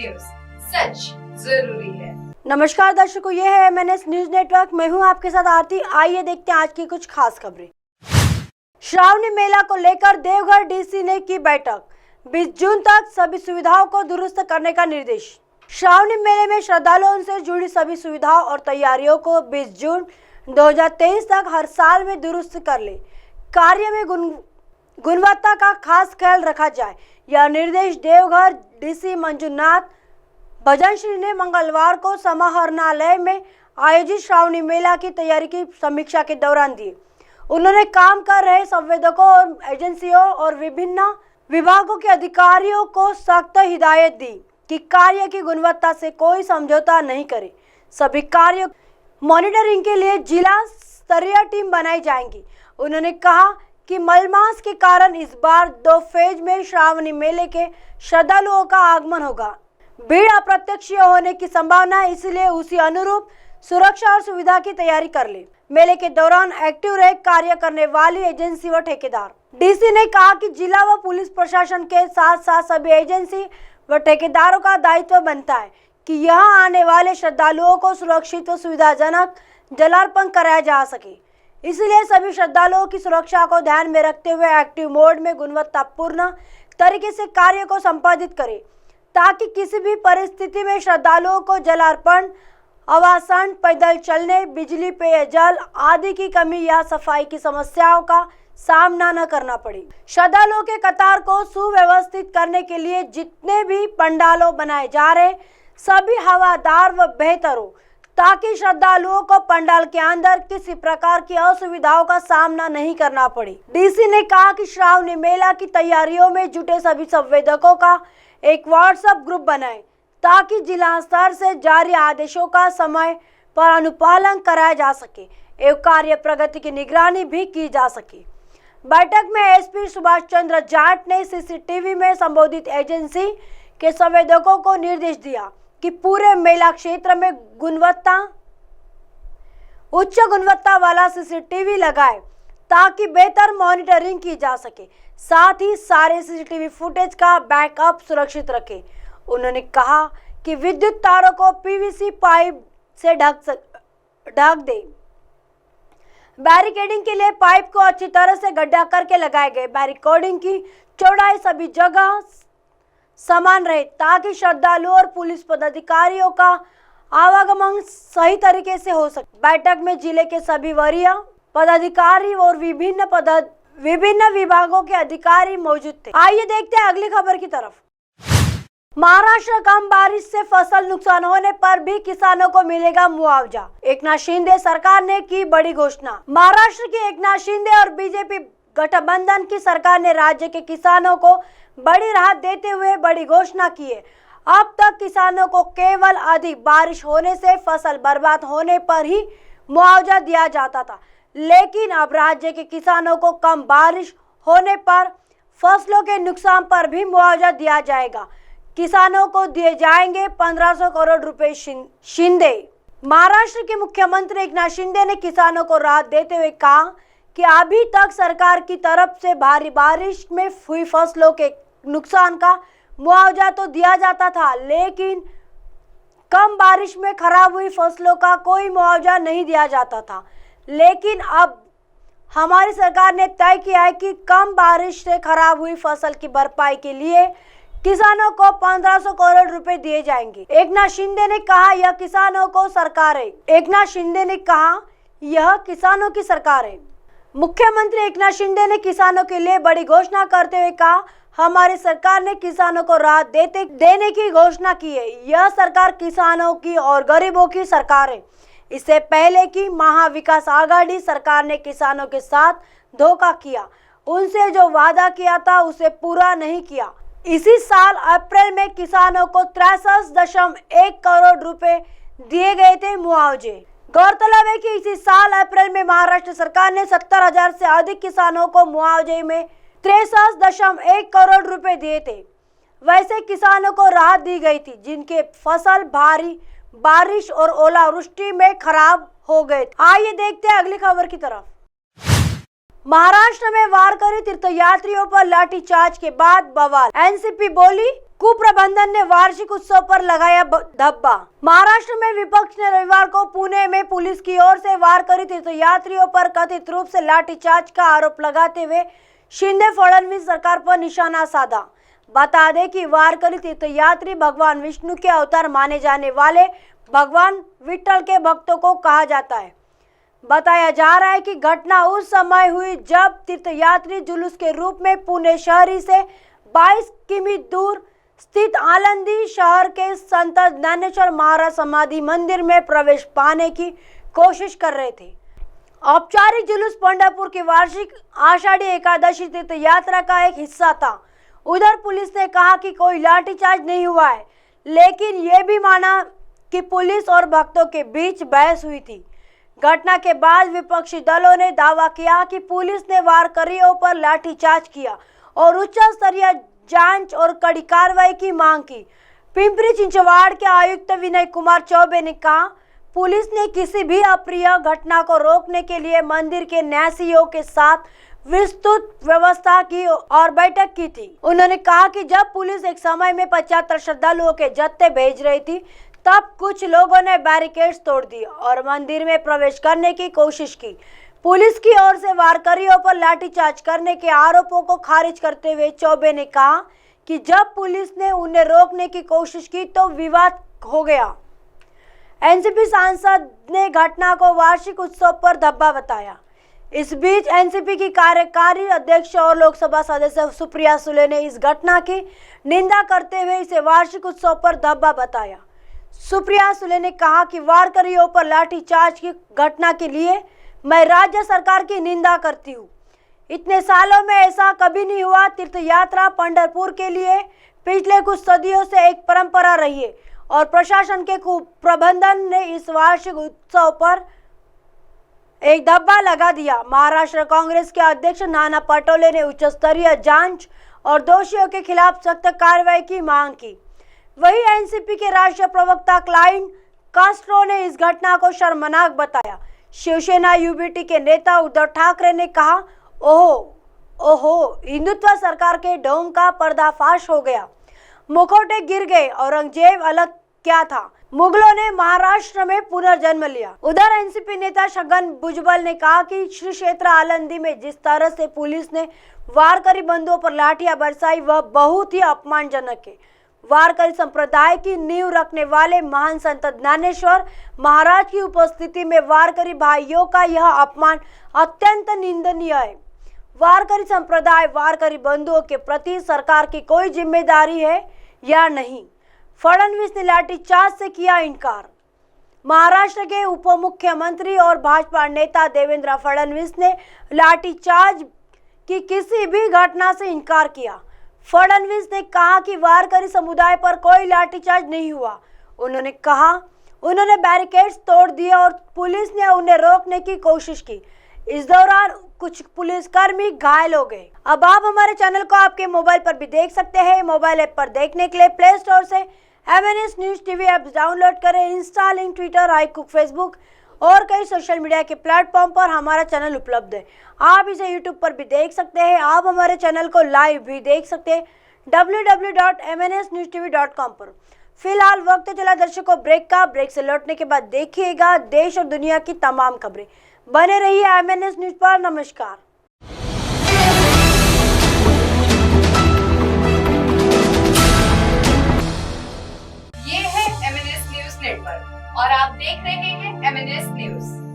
News, सच जरूरी है। नमस्कार दर्शकों, ये है MNS न्यूज नेटवर्क। मैं हूं आपके साथ आरती। आइए देखते हैं आज की कुछ खास खबरें। श्रावणी मेला को लेकर देवघर डीसी ने की बैठक। 20 जून तक सभी सुविधाओं को दुरुस्त करने का निर्देश। श्रावणी मेले में श्रद्धालुओं से जुड़ी सभी सुविधाओं और तैयारियों को 20 जून 2023 तक हर साल में दुरुस्त कर ले कार्य में गुणवत्ता का खास ख्याल रखा जाए। यह निर्देश देवघर डीसी मंजुनाथ भजनश्री ने मंगलवार को समाहरणालय में आयोजित श्रावणी मेला की तैयारी की समीक्षा के दौरान दिए। उन्होंने काम कर रहे संवेदकों और एजेंसियों और विभिन्न विभागों के अधिकारियों को सख्त हिदायत दी कि कार्य की गुणवत्ता से कोई समझौता नहीं करे। सभी कार्यों मॉनिटरिंग के लिए जिला स्तरीय टीम बनाई जाएंगी। उन्होंने कहा कि मलमास के कारण इस बार 2 फेज में श्रावणी मेले के श्रद्धालुओं का आगमन होगा। भीड़ अप्रत्यक्ष होने की संभावना है, इसलिए उसी अनुरूप सुरक्षा और सुविधा की तैयारी कर ले। मेले के दौरान एक्टिव रह कार्य करने वाली एजेंसी व ठेकेदार। डीसी ने कहा कि जिला व पुलिस प्रशासन के साथ साथ सभी एजेंसी व ठेकेदारों का दायित्व बनता है कि यहाँ आने वाले श्रद्धालुओं को सुरक्षित व सुविधाजनक जलार्पण कराया जा सके। इसलिए सभी श्रद्धालुओं की सुरक्षा को ध्यान में रखते हुए एक्टिव मोड में गुणवत्तापूर्ण तरीके से कार्य को संपादित करें, ताकि किसी भी परिस्थिति में श्रद्धालुओं को जलार्पण, आवासन, पैदल चलने, बिजली, पेयजल आदि की कमी या सफाई की समस्याओं का सामना न करना पड़े। श्रद्धालुओं के कतार को सुव्यवस्थित करने के लिए जितने भी पंडालों बनाए जा रहे सभी हवादार व बेहतर हो, ताकि श्रद्धालुओं को पंडाल के अंदर किसी प्रकार की असुविधाओं का सामना नहीं करना पड़े। डीसी ने कहा कि श्रावणी मेला की तैयारियों में जुटे सभी संवेदकों का एक व्हाट्सएप ग्रुप बनाएं, ताकि जिला स्तर से जारी आदेशों का समय पर अनुपालन कराया जा सके एवं कार्य प्रगति की निगरानी भी की जा सके। बैठक में एसपी सुभाष चंद्र जाट ने सीसीटीवी में संबोधित एजेंसी के संवेदकों को निर्देश दिया कि पूरे मेला क्षेत्र में उच्च गुणवत्ता वाला सीसीटीवी लगाए, ताकि बेहतर मॉनिटरिंग की जा सके। साथ ही सारे सीसीटीवी फुटेज का बैकअप सुरक्षित रखें। उन्होंने कहा कि विद्युत तारों को पीवीसी पाइप से ढक दे। बैरिकेडिंग के लिए पाइप को अच्छी तरह से गड्ढा करके लगाए गए। बैरिकेडिंग की चौड़ाई सभी जगह समान रहे, ताकि श्रद्धालुओं और पुलिस पदाधिकारियों का आवागमन सही तरीके से हो सके। बैठक में जिले के सभी वरीय पदाधिकारी और विभिन्न विभागों के अधिकारी मौजूद थे। आइए देखते हैं अगली खबर की तरफ। महाराष्ट्र कम बारिश से फसल नुकसान होने पर भी किसानों को मिलेगा मुआवजा। एकनाथ शिंदे सरकार ने की बड़ी घोषणा। महाराष्ट्र की एकनाथ शिंदे और बीजेपी गठबंधन की सरकार ने राज्य के किसानों को बड़ी राहत देते हुए बड़ी घोषणा की है। अब तक किसानों को केवल अधिक बारिश होने से फसल बर्बाद होने पर ही मुआवजा दिया जाता था, लेकिन अब राज्य के किसानों को कम बारिश होने पर फसलों के नुकसान पर भी मुआवजा दिया जाएगा। किसानों को दिए जाएंगे 1500 करोड़ रुपए। शिंदे महाराष्ट्र के मुख्यमंत्री एकनाथ शिंदे ने किसानों को राहत देते हुए कहा कि अभी तक सरकार की तरफ से भारी बारिश में हुई फसलों के नुकसान का मुआवजा तो दिया जाता था, लेकिन कम बारिश में खराब हुई फसलों का कोई मुआवजा नहीं दिया जाता था। लेकिन अब हमारी सरकार ने तय किया है कि कम बारिश से खराब हुई फसल की भरपाई के लिए किसानों को 1500 करोड़ रुपए दिए जाएंगे। एकनाथ शिंदे ने कहा यह किसानों को सरकार है। एकनाथ शिंदे ने कहा यह किसानों की सरकार है। मुख्यमंत्री एकनाथ शिंदे ने किसानों के लिए बड़ी घोषणा करते हुए कहा, हमारी सरकार ने किसानों को राहत देने की घोषणा की है। यह सरकार किसानों की और गरीबों की सरकार है। इससे पहले की महाविकास आघाड़ी सरकार ने किसानों के साथ धोखा किया, उनसे जो वादा किया था उसे पूरा नहीं किया। इसी साल अप्रैल में किसानों को 63.1 करोड़ रुपए दिए गए थे मुआवजे। गौरतलब है कि इसी साल अप्रैल में महाराष्ट्र सरकार ने 70,000 से अधिक किसानों को मुआवजे में 63.1 करोड़ रुपए दिए थे। वैसे किसानों को राहत दी गई थी जिनके फसल भारी बारिश और ओलावृष्टि में खराब हो गए। आइए देखते हैं अगली खबर की तरफ। महाराष्ट्र में वारकरी तीर्थयात्रियों पर लाठीचार्ज के बाद बवाल। एनसीपी बोली कुप्रबंधन ने वार्षिक उत्सव पर लगाया धब्बा। महाराष्ट्र में विपक्ष ने रविवार को पुणे में पुलिस की ओर से वारकरी तीर्थयात्रियों पर कथित रूप से लाठीचार्ज का आरोप लगाते हुए शिंदे फडणवीस सरकार पर निशाना साधा। बता दें कि वारकरी तीर्थयात्री भगवान विष्णु के अवतार माने जाने वाले भगवान विट्ठल के भक्तों को कहा जाता है। बताया जा रहा है कि घटना उस समय हुई जब तीर्थयात्री जुलूस के रूप में पुणे शहरी से 22 किमी दूर स्थित आलंदी शहर के संत ज्ञानेश्वर महाराज समाधि मंदिर में प्रवेश पाने की कोशिश कर रहे थे। औपचारिक जुलूस पंढरपुर की वार्षिक आषाढ़ी एकादशी तीर्थ यात्रा का एक हिस्सा था। उधर पुलिस ने कहा कि कोई लाठीचार्ज नहीं हुआ है, लेकिन ये भी माना कि पुलिस और भक्तों के बीच बहस हुई थी। घटना के बाद विपक्षी दलों ने दावा किया कि पुलिस ने वारकरियों पर लाठीचार्ज किया और उच्च स्तरीय जांच और कड़ी कार्रवाई की मांग की। पिंपरी चिंचवाड़ के आयुक्त विनय कुमार चौबे ने कहा, पुलिस ने किसी भी अप्रिय घटना को रोकने के लिए मंदिर के न्यासियों के साथ विस्तृत व्यवस्था की और बैठक की थी। उन्होंने कहा कि जब पुलिस एक समय में 75 श्रद्धालुओं के जत्थे भेज रही थी, तब कुछ लोगों ने बैरिकेड्स तोड़ दिए और मंदिर में प्रवेश करने की कोशिश की। पुलिस की ओर से वारकरियों पर लाठीचार्ज करने के आरोपों को खारिज करते हुए चौबे ने कहा कि जब पुलिस ने उन्हें रोकने की कोशिश की तो विवाद हो गया। एनसीपी सांसद ने घटना को वार्षिक उत्सव पर धब्बा बताया। इस बीच एनसीपी की कार्यकारी अध्यक्ष और लोकसभा सदस्य सुप्रिया सुले ने इस घटना की निंदा करते हुए इसे वार्षिक उत्सव पर धब्बा बताया। सुप्रिया सुले ने कहा कि वारकरियों पर लाठीचार्ज की घटना के लिए मैं राज्य सरकार की निंदा करती हूँ। इतने सालों में ऐसा कभी नहीं हुआ। तीर्थ यात्रा पंढरपुर के लिए पिछले कुछ सदियों से एक परंपरा रही है और प्रशासन के कुप्रबंधन ने इस वार्षिक उत्सव पर एक धब्बा लगा दिया। महाराष्ट्र कांग्रेस के अध्यक्ष नाना पटोले ने उच्च स्तरीय जांच और दोषियों के खिलाफ सख्त कार्रवाई की मांग की। वहीं एनसीपी के राष्ट्रीय प्रवक्ता क्लाइंट कास्ट्रो ने इस घटना को शर्मनाक बताया। शिवसेना यूबीटी के नेता उद्धव ठाकरे ने कहा, ओहो, हिंदुत्व सरकार के ढोंग का पर्दाफाश हो गया। मुखौटे गिर गए, औरंगजेब अलग क्या था, मुगलों ने महाराष्ट्र में पुनर्जन्म लिया। उधर एनसीपी नेता छगन भुजबल ने कहा कि श्री क्षेत्र आलंदी में जिस तरह से पुलिस ने वारकरी बंधुओं पर लाठियां बरसाई वह बहुत ही अपमानजनक है। वारकरी संप्रदाय की नींव रखने वाले महान संत ज्ञानेश्वर महाराज की उपस्थिति में वारकरी भाइयों का यह अपमान अत्यंत निंदनीय है। वारकरी संप्रदाय वारकरी बंधुओं के प्रति सरकार की कोई जिम्मेदारी है या नहीं। फडणवीस ने लाठीचार्ज से किया इनकार। महाराष्ट्र के उप मुख्यमंत्री और भाजपा नेता देवेंद्र फडणवीस ने लाठीचार्ज की किसी भी घटना से इनकार किया। फडणवीस ने कहा कि वारकरी समुदाय पर कोई लाठीचार्ज नहीं हुआ। उन्होंने कहा उन्होंने बैरिकेड्स तोड़ दिए और पुलिस ने उन्हें रोकने की कोशिश की। इस दौरान कुछ पुलिसकर्मी घायल हो गए। अब आप हमारे चैनल को आपके मोबाइल पर भी देख सकते हैं। मोबाइल ऐप पर देखने के लिए प्ले स्टोर से MNS news TV app download करें। Insta, link, Twitter, iQOO, Facebook और कई सोशल मीडिया के प्लेटफॉर्म पर हमारा चैनल उपलब्ध है। आप इसे यूट्यूब पर भी देख सकते हैं। आप हमारे चैनल को लाइव भी देख सकते हैं www.mnsnewstv.com पर। फिलहाल वक्त चला दर्शकों ब्रेक का। ब्रेक से लौटने के बाद देखिएगा देश और दुनिया की तमाम खबरें। बने रहिए MNS न्यूज पर। नमस्कार। ये है MNS न्यूज नेटवर्क और आप देख रहे हैं MNS न्यूज।